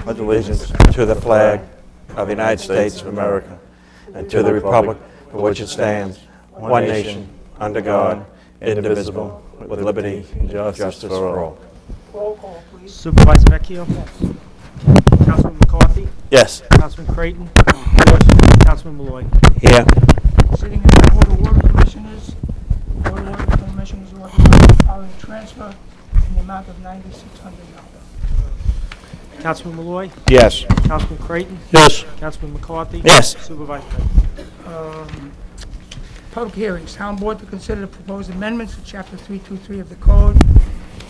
pledge allegiance to the flag of the United States of America and to the republic for which it stands, one nation, under God, indivisible, with liberty and justice for all. Roll call, please. Supervisor Vecchio? Yes. Councilman McCarthy? Yes. Councilman Creighton? Yes. Councilman Malloy? Here. Sitting in the Board of Water Commissioners, Board of Water Commissioners authorized the following transfer in the amount of $9,600. Councilman Malloy? Yes. Councilman Creighton? Yes. Councilman McCarthy? Yes. Supervisor Vecchio? Public hearings. Town Board to consider the proposed amendments to Chapter 323 of the Code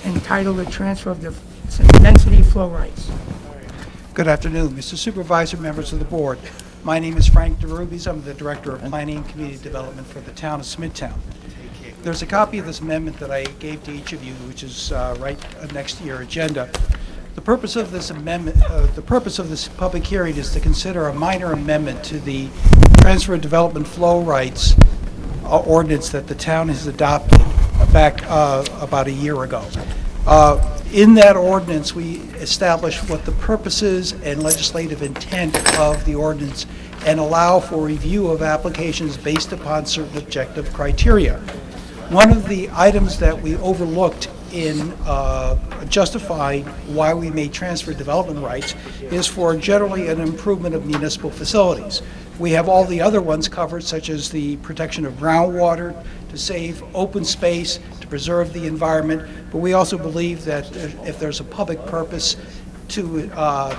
entitled the Transfer of the Density Flow Rights. Good afternoon, Mr. Supervisor, members of the board. My name is Frank DeRubies. I'm the Director of Planning and Community Development for the town of Smithtown. There's a copy of this amendment that I gave to each of you, which is right next to your agenda. The purpose of this amendment, the purpose of this public hearing is to consider a minor amendment to the Transfer of Development Flow Rights ordinance that the town has adopted back about a year ago. In that ordinance, we established what the purposes and legislative intent of the ordinance and allow for review of applications based upon certain objective criteria. One of the items that we overlooked in justifying why we may transfer development rights is for generally an improvement of municipal facilities. We have all the other ones covered, such as the protection of groundwater, to save open space, to preserve the environment, but we also believe that if there's a public purpose to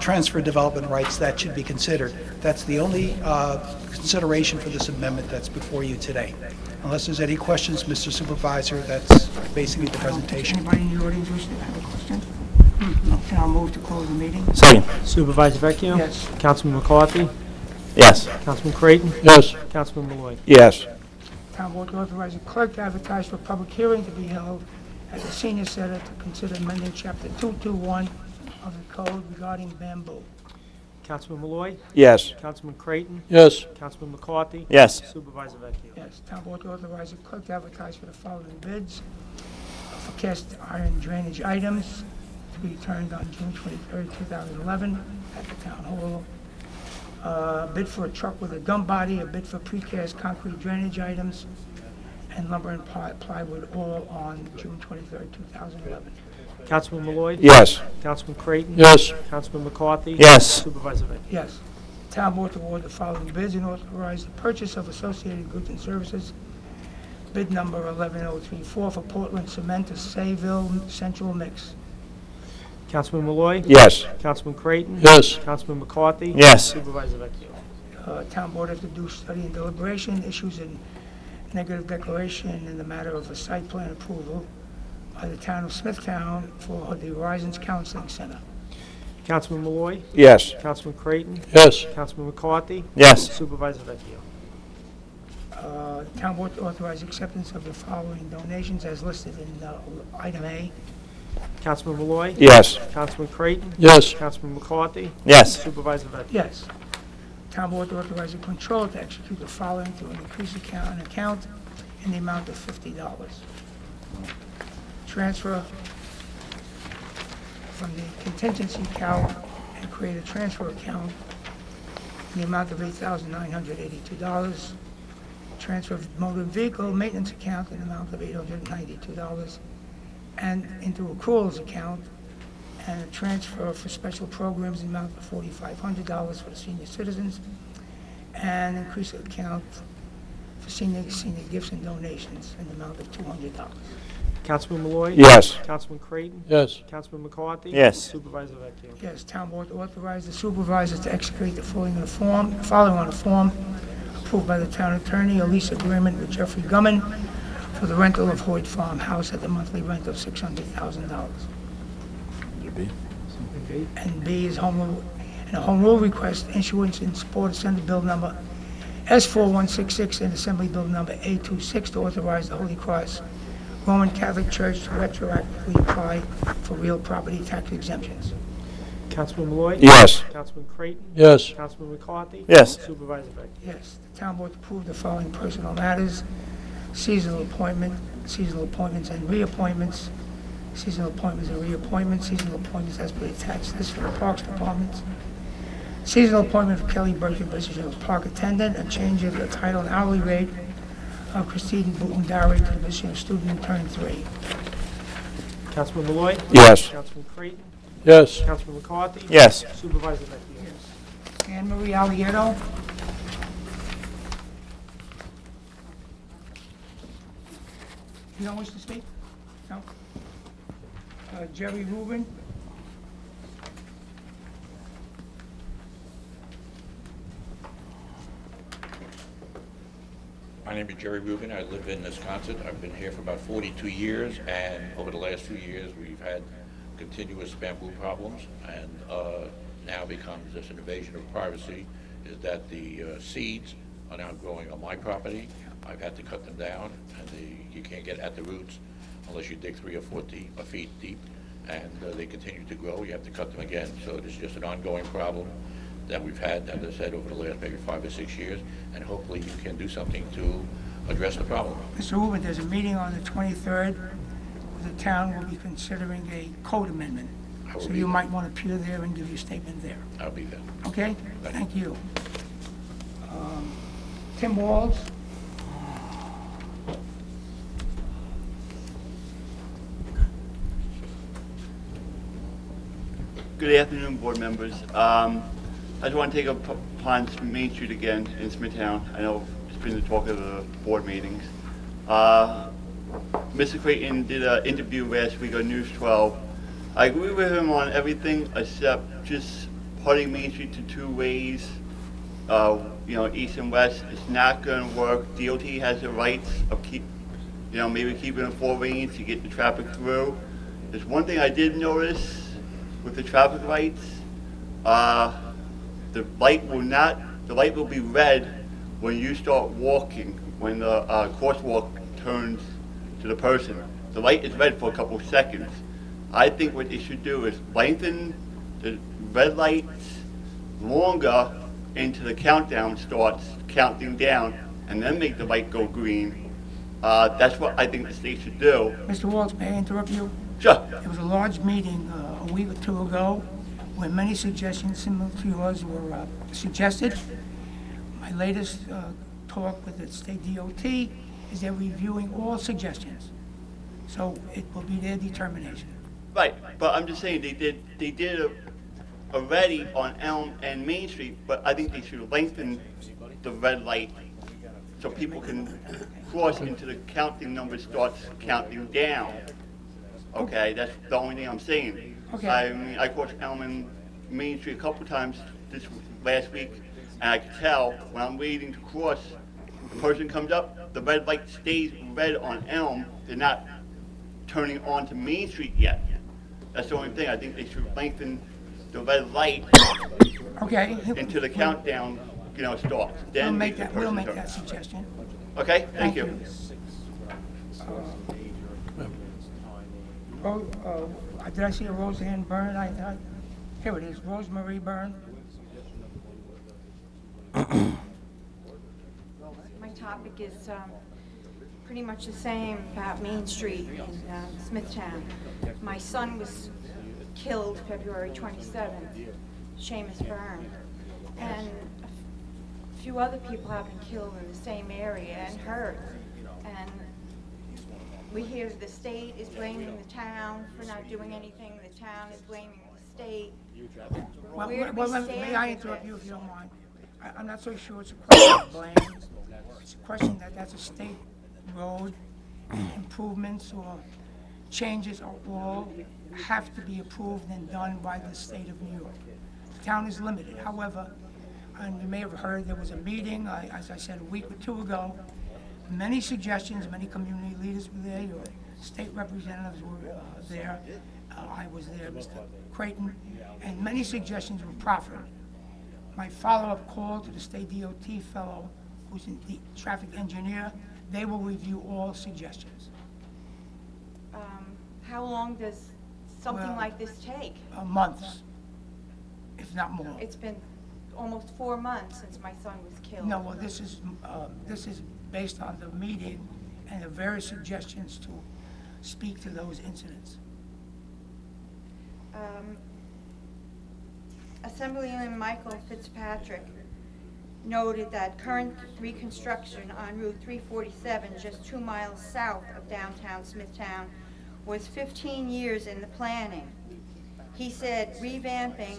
transfer development rights, that should be considered. That's the only consideration for this amendment that's before you today. Unless there's any questions, Mr. Supervisor, that's basically the presentation. Anybody in the audience wish to have a question? Then I'll move to close the meeting. Second. Supervisor Vecchio? Yes. Councilman McCarthy? Yes. Councilman Creighton? Yes. Councilman Malloy? Yes. Town Board to authorize the clerk to advertise for a public hearing to be held at the Senior Center to consider amending Chapter 221 of the Code regarding bamboo. Councilman Malloy? Yes. Councilman Creighton? Yes. Councilman McCarthy? Yes. Supervisor Vecchio? Yes, Town Board to authorize the clerk to advertise for the following bids for cast iron drainage items to be returned on June 23rd, 2011 at the Town Hall. Bid for a truck with a dump body, a bid for precast concrete drainage items, and lumber and plywood all on June 23rd, 2011. Councilman Malloy? Yes. Councilman Creighton? Yes. Councilman McCarthy? Yes. Supervisor Vecchio? Yes. Town Board to award the following bids and authorize the purchase of associated goods and services. Bid number 11034 for Portland Cement to Sayville Central Mix. Councilman Malloy? Yes. Councilman Creighton? Yes. Councilman McCarthy? Yes. Supervisor Vecchio? Town Board after due study and deliberation issues a negative declaration in the matter of a site plan approval by the town of Smithtown for the Horizons Counseling Center. Councilman Malloy? Yes. Councilman Creighton? Yes. Councilman McCarthy? Yes. Supervisor Vecchio? Town Board to authorize acceptance of the following donations as listed in item A. Councilman Malloy? Yes. Councilman Creighton? Yes. Councilman McCarthy? Yes. Supervisor Vecchio? Yes. Town Board to authorize the controller to execute the following to an increase an account in the amount of $50. Transfer from the contingency account and create a transfer account in the amount of $8,982. Transfer of motor vehicle maintenance account in the amount of $892. And into accruals account, and a transfer for special programs in the amount of $4,500 for the senior citizens, and increase the account for senior gifts and donations in the amount of $200. Councilman Malloy? Yes. Councilman Creighton? Yes. Councilman McCarthy? Yes. Supervisor Vecchio? Yes, Town Board to authorize the supervisors to execute the following on a form approved by the town attorney, a lease agreement with Jeffrey Gumman for the rental of Hoyt Farmhouse at the monthly rent of $600,000. And B is home rule, and a home rule request issuance in support of Senate Bill number S4166 and Assembly Bill number A26 to authorize the Holy Cross Roman Catholic Church to retroactively apply for real property tax exemptions. Councilman Malloy? Yes. Councilman Creighton? Yes. Councilman McCarthy? Yes. Supervisor Vecchio? Yes, the town board approved the following personnel matters: seasonal appointments and reappointments seasonal appointments and reappointments, seasonal appointments as per the attached list for the Parks Department. Seasonal appointment for Kelly Burke, position of park attendant, a change of the title and hourly rate of Christine Button-Dowry to the position of student intern 3. Councilman Malloy. Yes. Councilman Creighton. Yes. Councilman McCarthy. Yes. Supervisor Vecchio. Anne Marie Alliero. You don't wish to speak? No? Jerry Rubin. My name is Jerry Rubin. I live in Wisconsin. I've been here for about 42 years, and over the last few years, we've had continuous bamboo problems, and now becomes just an invasion of privacy, is that the seeds are now growing on my property. I've had to cut them down, and you can't get at the roots unless you dig 3 or 4 feet deep, and they continue to grow. You have to cut them again, so it is just an ongoing problem that we've had, as I said, over the last maybe 5 or 6 years, and hopefully you can do something to address the problem. Mr. Rubin, there's a meeting on the 23rd. The town will be considering a code amendment. So you might want to appear there and give your statement there. I'll be there. Okay? Thank you. Tim Walls. Good afternoon, board members. I just want to take up upon Main Street again in Smithtown. I know it's been the talk of the board meetings. Mr. Creighton did an interview last week on News 12. I agree with him on everything except just parting Main Street to 2 ways, east and west. It's not going to work. DOT has the rights of maybe keeping it 4 lanes to get the traffic through. There's one thing I did notice with the traffic lights. The light will be red when you start walking, when the crosswalk turns to the person. The light is red for a couple of seconds. I think what they should do is lengthen the red lights longer until the countdown starts counting down, and then make the light go green. That's what I think the state should do. Mr. Walls, may I interrupt you? Sure. There was a large meeting a week or 2 ago where many suggestions similar to yours were suggested. My latest talk with the state DOT is they're reviewing all suggestions. So it will be their determination. Right, but I'm just saying they did it already on Elm and Main Street, but I think they should lengthen the red light so people can cross into the counting number starts counting down. Okay, that's the only thing I'm saying. Okay. I mean, I crossed Elm and Main Street a couple times last week, and I can tell when I'm waiting to cross, the person comes up, the red light stays red on Elm. They're not turning on to Main Street yet. That's the only thing. I think they should lengthen the red light Okay. until the countdown, starts. Then We'll make that suggestion. Okay, thank you. Did I see a Roseanne Byrne? Here it is, Rosemarie Byrne. My topic is pretty much the same about Main Street in Smithtown. My son was killed February 27th, Seamus Byrne, and a few other people have been killed in the same area and hurt. And we hear the state is blaming the town for not doing anything. The town is blaming the state. May I interrupt you if you don't mind? I'm not so sure it's a question of blame. It's a question that's a state road. Improvements or changes are all have to be approved and done by the state of New York. The town is limited. However, and you may have heard there was a meeting, as I said, a week or 2 ago. Many suggestions, many community leaders were there, your state representatives were there. I was there, Mr. Creighton, and many suggestions were proffered. My follow-up call to the state DOT fellow, who's the traffic engineer, they will review all suggestions. How long does something like this take? Months, if not more. It's been almost 4 months since my son was killed. No, well, this is based on the meeting and the various suggestions to speak to those incidents. Assemblyman Michael Fitzpatrick noted that current reconstruction on Route 347, just 2 miles south of downtown Smithtown, was 15 years in the planning. He said revamping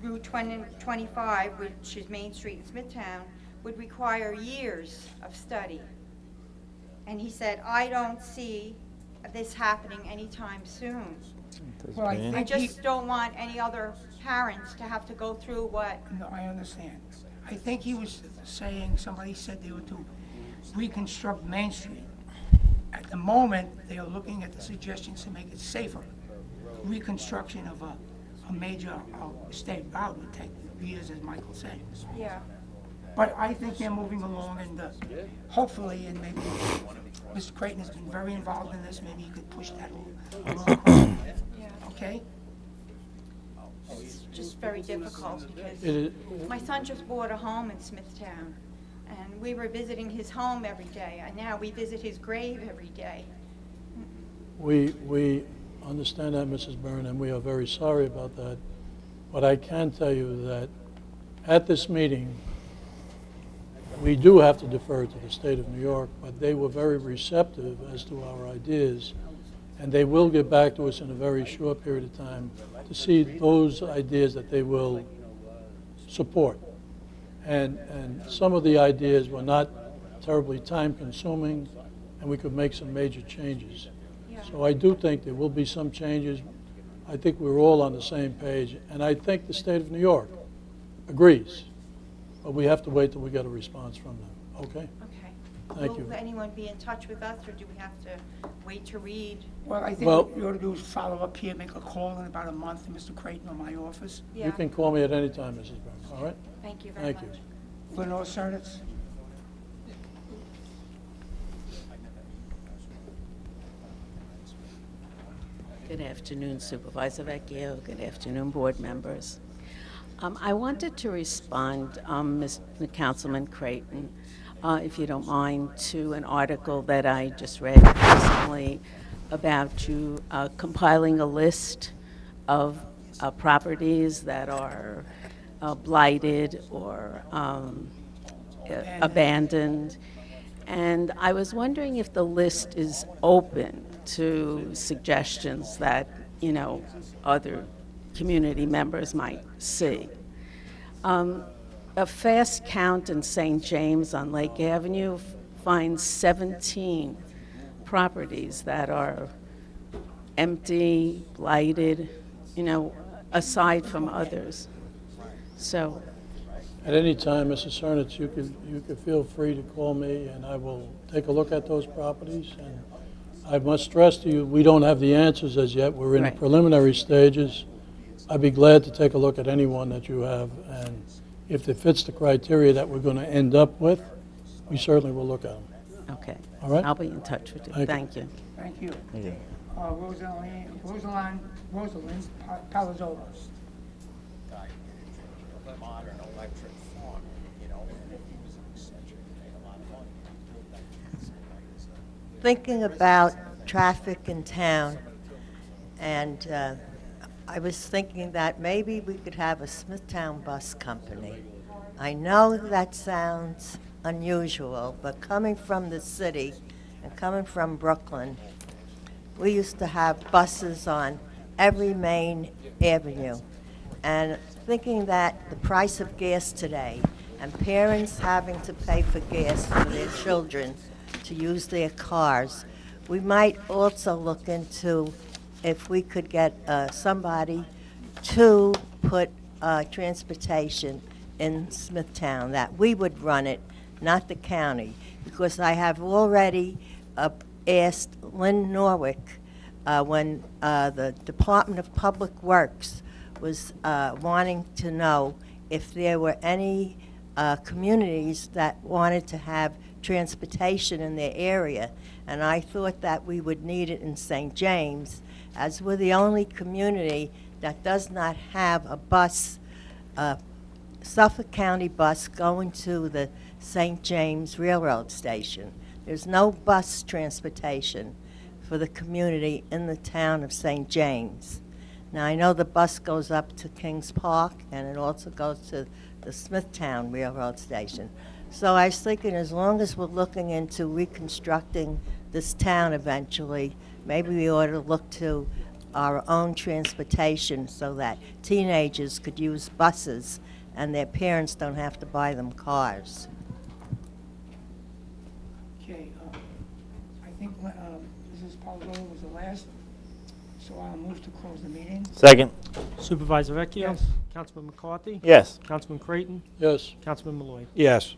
Route 25, which is Main Street in Smithtown, would require years of study. And he said, I don't see this happening anytime soon. Well, I I think just don't want any other parents to have to go through what, No, I understand. I think he was saying, somebody said they were to reconstruct Main Street. At the moment, they are looking at the suggestions to make it safer. Reconstruction of a major state route would take years, as Michael said. yeah. But I think they're moving along, and hopefully, and maybe Mr. Creighton has been very involved in this, maybe he could push that along. Yeah. Okay? It's just very difficult because It is, my son just bought a home in Smithtown, and we were visiting his home every day, and now we visit his grave every day. we understand that, Mrs. Byrne, and we are very sorry about that. But I can tell you that at this meeting, we do have to defer to the state of New York, but they were very receptive as to our ideas, and they will get back to us in a very short period of time to see those ideas that they will support. And some of the ideas were not terribly time-consuming, and we could make some major changes. Yeah. So I do think there will be some changes. I think we're all on the same page, and I think the state of New York agrees. But we have to wait till we get a response from them, okay? Okay. Thank you. Will anyone be in touch with us, or do we have to wait to read? Well, I think Well- what you ought to do is follow up here, make a call in about a month to Mr. Creighton or my office. Yeah. You can call me at any time, Mrs. Byrne, all right? Thank you very Thank much. you. Lenore Cernitz? Good afternoon, Supervisor Vecchio. Good afternoon, board members. I wanted to respond, Mr. Councilman Creighton, if you don't mind, to an article that I just read recently about you compiling a list of properties that are blighted or abandoned. And I was wondering if the list is open to suggestions that, you know, other community members might see. A fast count in St. James on Lake Avenue finds 17 properties that are empty, blighted, you know, aside from others. So, At any time, Mrs. Cernitz, you could feel free to call me, and I will take a look at those properties. And I must stress to you, we don't have the answers as yet. We're in the Right. preliminary stages. I'd be glad to take a look at any one that you have, and if it fits the criteria that we're going to end up with, we certainly will look at them. okay. All right. I'll be in touch with you. Thank you. Thank you. Thank you. Rosalind Palazzola. Modern electric farm, you know, thinking about traffic in town, and I was thinking that maybe we could have a Smithtown bus company. I know that sounds unusual, but coming from the city and coming from Brooklyn, we used to have buses on every main avenue. And thinking that the price of gas today and parents having to pay for gas for their children to use their cars, we might also look into if we could get somebody to put transportation in Smithtown, that we would run it, not the county, because I have already asked Lynn Norwick when the Department of Public Works was wanting to know if there were any communities that wanted to have transportation in their area, and I thought that we would need it in St. James, as we're the only community that does not have a bus, Suffolk County bus going to the St. James Railroad Station. There's no bus transportation for the community in the town of St. James. Now, I know the bus goes up to Kings Park, and it also goes to the Smithtown Railroad Station. So I was thinking, as long as we're looking into reconstructing this town eventually, maybe we ought to look to our own transportation so that teenagers could use buses and their parents don't have to buy them cars. Okay, I think Mrs. Palumbo was the last, so I'll move to close the meeting. Second. Supervisor Vecchio? Yes. Councilman McCarthy? Yes. Councilman Creighton? Yes. Councilman Malloy? Yes.